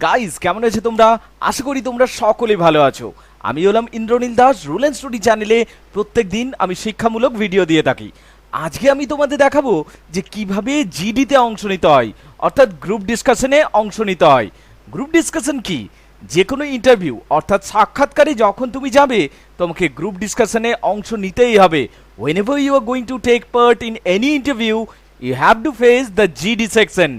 Guys কেমন আছো তোমরা? আশা করি তোমরা সকলেই ভালো আছো। আমি হলাম Indranil Das. Rule and story চ্যানেলে প্রত্যেকদিন আমি শিক্ষামূলক ভিডিও দিয়ে থাকি। আজকে আমি তোমাদের দেখাবো যে কিভাবে জিডিতে অংশ নিতে হয়, অর্থাৎ গ্রুপ ডিসকাশনে অংশ নিতে হয়। গ্রুপ ডিসকাশন কি? যে কোনো ইন্টারভিউ অর্থাৎ সাক্ষাৎকারে যখন তুমি যাবে তোমাকে গ্রুপ ডিসকাশনে অংশ নিতেই হবে। whenever you are going to take part in any interview you have to face the GD section.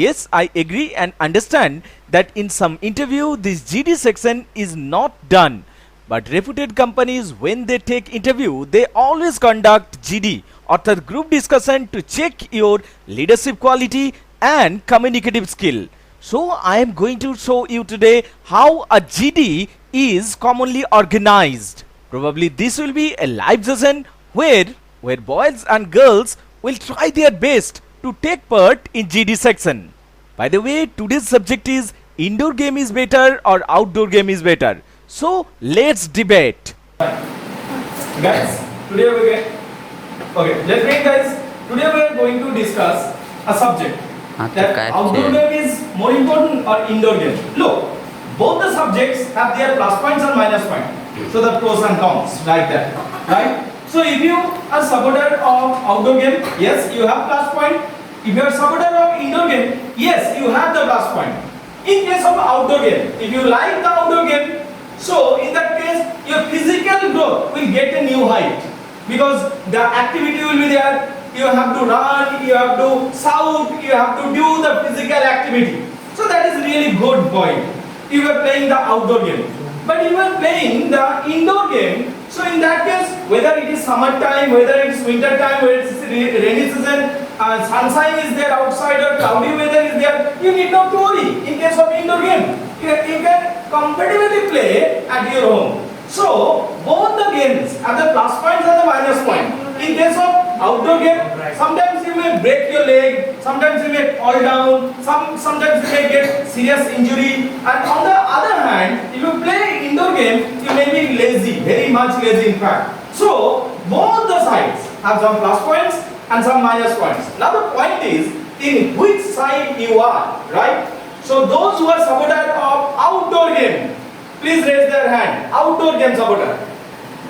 Yes, I agree and understand that in some interview this GD section is not done. But reputed companies when they take interview they always conduct GD অর্থাৎ group discussion to check your leadership quality and communicative skill. So I am going to show you today how a GD is commonly organized. Probably this will be a live session where boys and girls will try their best to take part in GD section. By the way, today's subject is indoor game is better or outdoor game is better. So let's debate. Guys, today we get let's read guys. Today we are going to discuss a subject that outdoor game is more important or indoor game. Look, both the subjects have their plus points and minus points. So the pros and cons like that, right? So if you are supporter of outdoor game, yes, you have plus point. If you are supporter of indoor game, yes, you have the plus point. In case of outdoor game, if you like the outdoor game, so in that case your physical growth will get a new height because the activity will be there. You have to run, you have to shout, you have to do the physical activity. So that is really good point. You are playing the outdoor game. But you are playing the indoor game, so in that case, whether it is summer time, whether it is winter time, whether it is rainy season, sunshine is there outside or cloudy weather is there, you need not to worry. In case of indoor game, you can comfortably play at your home. So both the games have the plus points and the minus point. In case of outdoor game, sometimes you may break your leg, sometimes you may fall down, sometimes you may get serious injury. And on the other hand, if you play indoor game, you may be lazy, very much lazy in fact. So both the sides have some plus points and some minus points. Now the point is in which side you are, right? So those who are supporter of outdoor game, please raise their hand. Outdoor game supporter.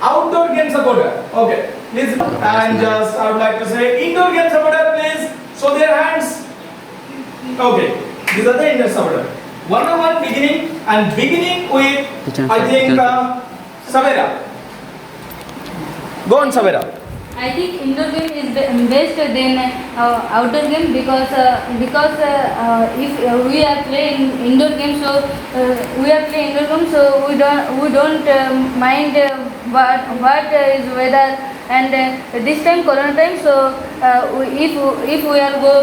Outdoor game supporter. Okay. Please. And just I would like to say indoor game supporter, please show their hands. Okay. These are the indoor supporter. One on one beginning and beginning with I think Savera. Go on Savera. I think indoor game is best than outdoor game because if we are playing indoor game, so we don't mind what is weather and this time corona time. So if we are go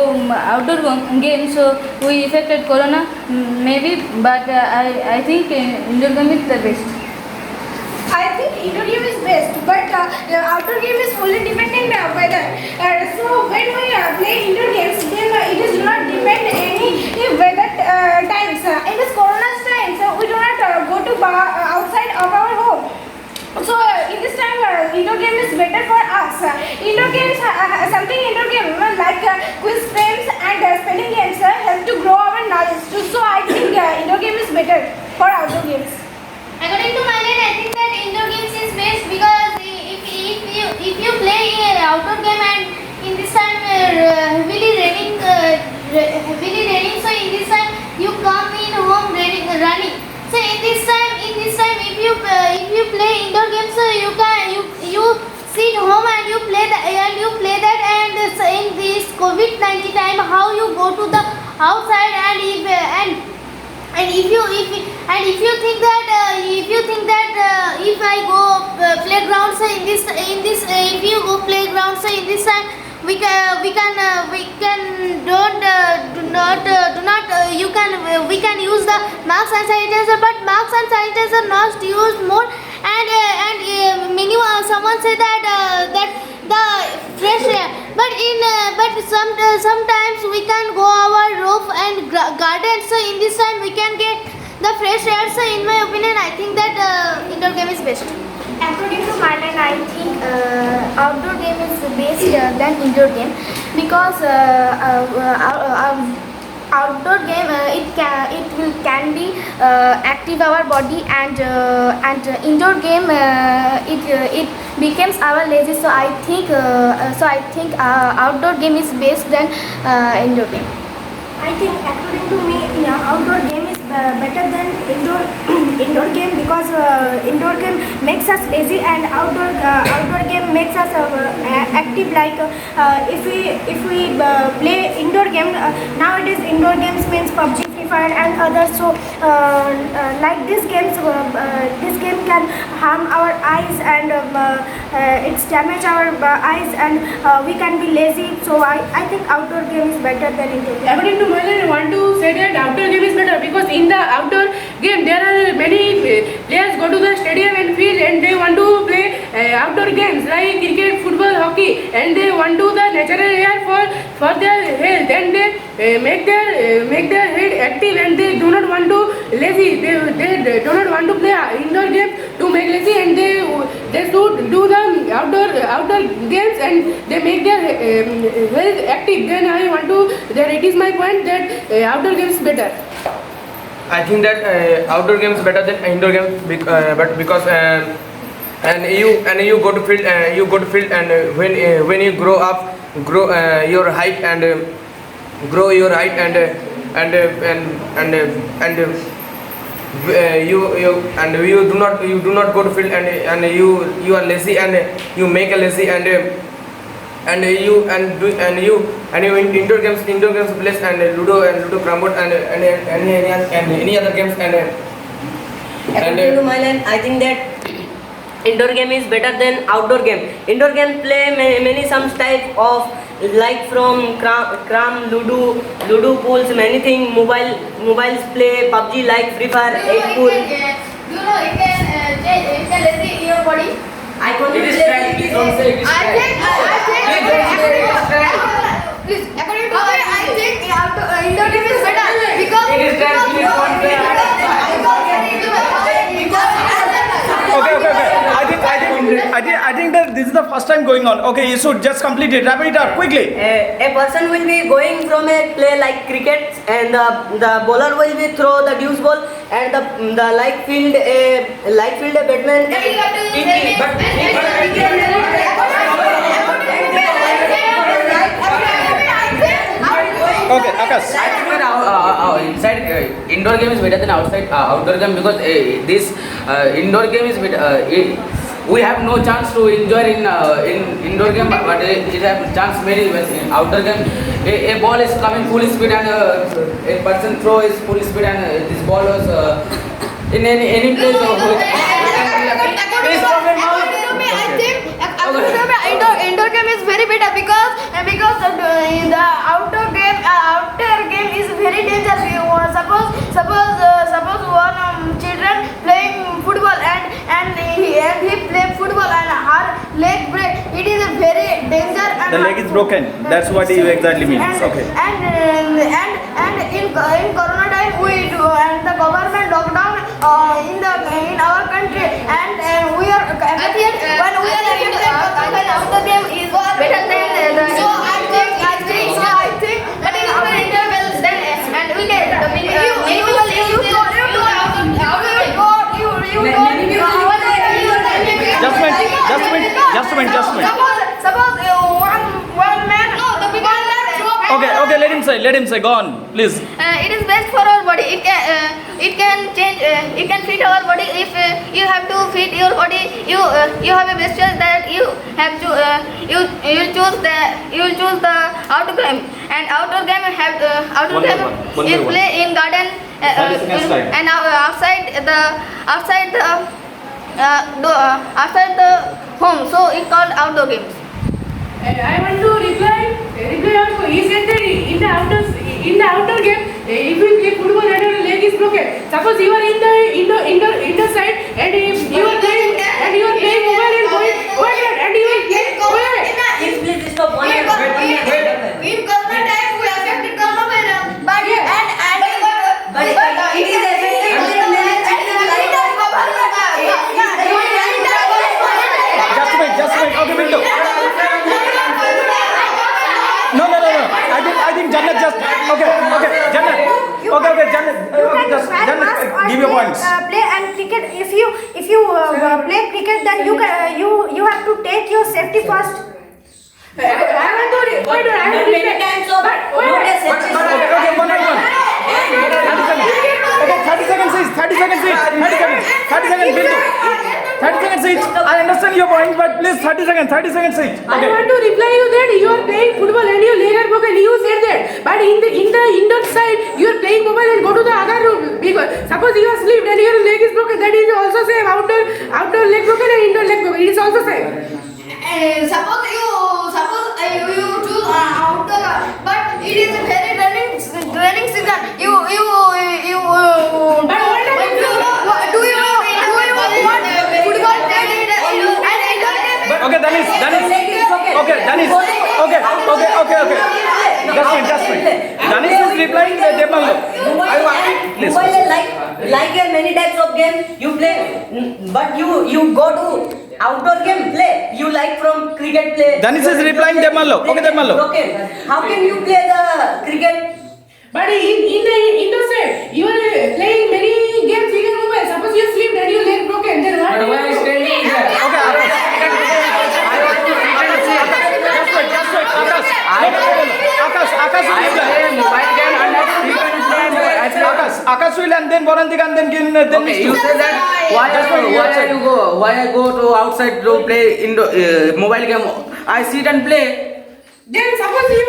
outdoor game, so we affected corona maybe, but I think indoor game is the best. I think indoor game is best, but outdoor game is fully dependent on weather. So when we play indoor games, then it is not depend any weather times. In this corona times, we do not go to outside of our home. So in this time, indoor game is better for us. Indoor games, something indoor game like quiz games and spelling games help to grow our knowledge. So I think indoor game is better for outdoor games. According to my line, I think that indoor games is best because if you play outdoor game and in this time heavily raining, so in this time you come in home running. So in this time if you play indoor games, so you sit home and you play that and in this COVID-19 time, how you go to the outside and if you think that if I go playground, so in this if you go playground, so in this time we can use the mask and sanitizer, but mask and sanitizer not used more and someone said that the fresh air, but sometimes we can go our roof and garden, so in this time we can get the fresh air. So in my opinion, I think that indoor game is best. According to my line, I think outdoor game is best than indoor game because outdoor game it will active our body, and indoor game it becomes our lazy. So I think outdoor game is best than indoor game. I think according to me, outdoor game is better than indoor game, because indoor game makes us lazy and outdoor game makes us active. Like if we play indoor game, nowadays indoor games means PUBG, Free Fire and others. So like these games, this game can harm our eyes, and it's damage our eyes, and we can be lazy. So I think outdoor game is better than indoor game. According to Merlin, I want to say that outdoor game is better, because in the outdoor game there are many players go to the stadium and field, and they want to play outdoor games like cricket, football, hockey, and they want to the natural air for their health, and they make their head active, and they do not want to lazy. They do not want to play indoor games to make lazy, and they should do the outdoor games, and they make their health active. Then I want to that it is my point that outdoor games better. I think that outdoor games better than indoor games, but because and you go to field, and when you grow up, grow your height and grow your height, and you do not go to field, and you are lazy, and you make a lazy, and indoor games place, and Ludo Crumble, and any other games, According to my line, I think that indoor game is better than outdoor game. Indoor game play many some type of, like from cram, ludo pools, many thing. Mobiles play PUBG, like Free Fire, 8 pool. You know, it can lazy your body. I can't say According to me, I think indoor game is better, because I think that this is the first time going on. Okay, you should just complete it. Wrap it up quickly. a person will be going from a play like cricket, and the bowler will be throw the deuce ball, and the like field a batman. Okay, Akash. I think that inside indoor game is better than outside outdoor game, because this indoor game is better. We have no chance to enjoy in indoor game, but it have chance many ways. In outdoor game, a ball is coming full speed, and a person throw is full speed, and this ball was in any place. Indoor game is very better, because in the outdoor game is very dangerous. Suppose one children playing football, and he play football and her leg break. It is a very danger. And The leg is broken. That's what you exactly means. Okay. And in Corona time we do, and the government lockdown in our country, and we are affected. When we are affected, outdoor game is better than the. So I think that is our intervals then, and we get Just a minute. Suppose one man. No, the big one man. Okay, let him say. Go on, please. It is best for our body. It can change. It can fit our body. If you have to fit your body, you have a best choice that you have to. You will choose the outdoor game, and outdoor game is play in garden, and outside the home. So it's called outdoor games. I want to reply also. He said that in the outdoor game, if you play football and your leg is broken, suppose you are in the indoor side, and you are playing mobile and going and you are playing Please stop. In Corona time, we affected coronavirus, but it is Just a minute. Okay, Bindu. No. I think Jannat just. Okay, Jannat. Okay, Jannat. Just Jannat. points. Play and cricket. If you play cricket, then you have to take your safety first. I want to wait, I have to Many times of Okay, one by one. 30 seconds each. 30 seconds each. 30 seconds. 30 seconds, Bindu. 30 seconds each. I understand your point, but please 30 seconds. 30 seconds each. I want to reply you that you are playing football and your leg are broken. You said that, but in the indoor side you are playing mobile and go to the other room. Because suppose you are asleep and your leg is broken, that is also same. Outdoor leg broken and indoor leg broken. It is also same. Suppose you choose outdoor, but it is a very running season. You But what do you want football played and indoor game? Okay, Danis. Okay, Danis. Okay. Just wait. Danis is replying to Demal. Mobile like many types of games you play, but you go to outdoor game play. You like from cricket play. Danis is replying Demal. Okay, Demal. Okay. How can you play the cricket? But in the indoor side, you are playing many games in your mobile. Suppose you sleep and your leg broken, then what? But why is standing here? Okay, Akash will reply. Mobile game and Akash will and then Borantika and then okay, you say that why I go to outside to play indoor mobile game? I sit and play. Then suppose you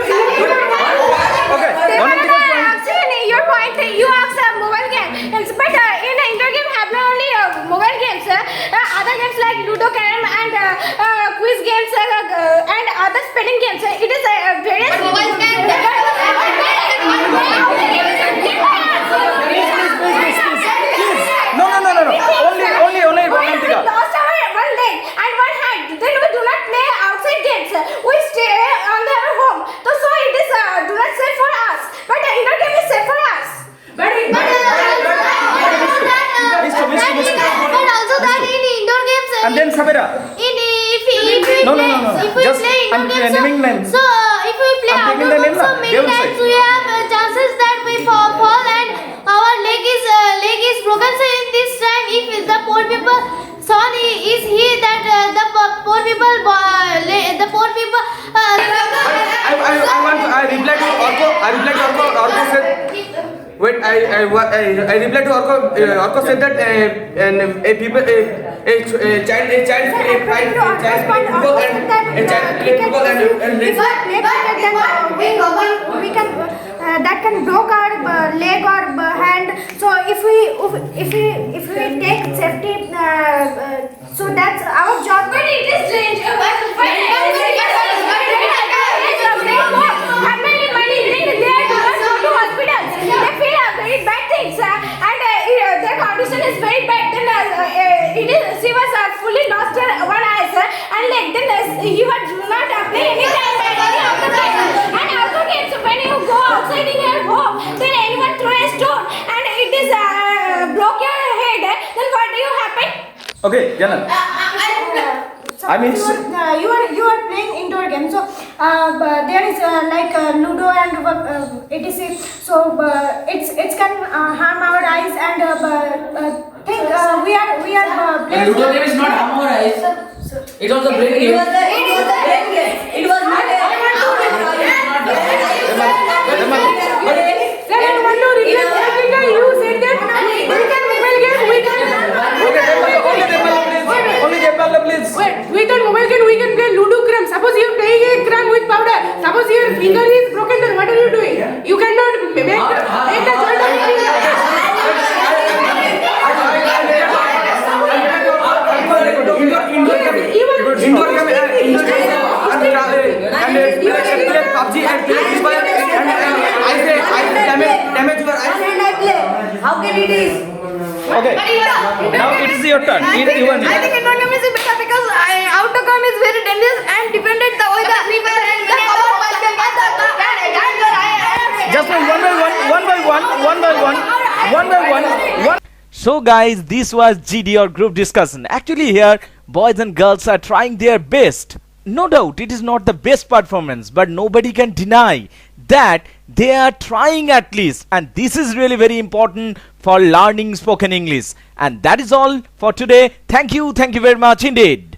Okay, Borantika Actually, your point, you asked a mobile game, but in indoor game have not only mobile games, other games like Ludo, Carom and quiz games and other spelling games. It is various mobile game. No. Only Borantika. We lost our one leg and one hand. Then we do not play outside games. We stay on our home. So it is do not safe for us. But indoor game is safe for us. But also that in indoor games. And then Sabira. No. If we Just play I'm indoor games, naming names. so if we play I'm taking outdoor the name games, so now. many They will times say. we have chances that we fall and our leg is broken. So in this time, if the poor people son is he that the poor people I reply to Orko. Orko said. Wait, I reply to Orko. Orko said that a child play football and If we play cricket, then we can that can broke our leg or hand. So if we take safety, so that's our job. But it is strange. Have many money? They are go to hospitals. They feel very bad things, and their condition is very bad. Then it is she was fully lost her one eye and leg. Then you are do not play any time and outdoor games. When you go outside in your home, then anyone throw a stone and it is broke your head. Then what do you happen? Okay, Janan. So I mean, you are playing indoor games. So there is like Ludo and etc. So it can harm our eyes and think we are playing. Ludo game is not harm our eyes. It was a brain It game. was a brain game. It was not a. Sir, I want to reply. You said that we can mobile game. We can. Only Demal, please. Wait, with that mobile game we can play Ludo cram. Suppose you are playing a cram with powder. Suppose your finger is broken, then what are you doing? You cannot make the joint of your finger. indoor game and PUBG and play Free Fire and damage your eyes. And I play. How can it is? Okay. Now it is your turn. I think indoor game is better because outdoor game is very dangerous and dependent the weather. Just one by one. So guys, this was GD or group discussion. Actually here, boys and girls are trying their best. No doubt it is not the best performance, but nobody can deny that they are trying at least, and this is really very important for learning spoken English. And that is all for today. Thank you very much indeed.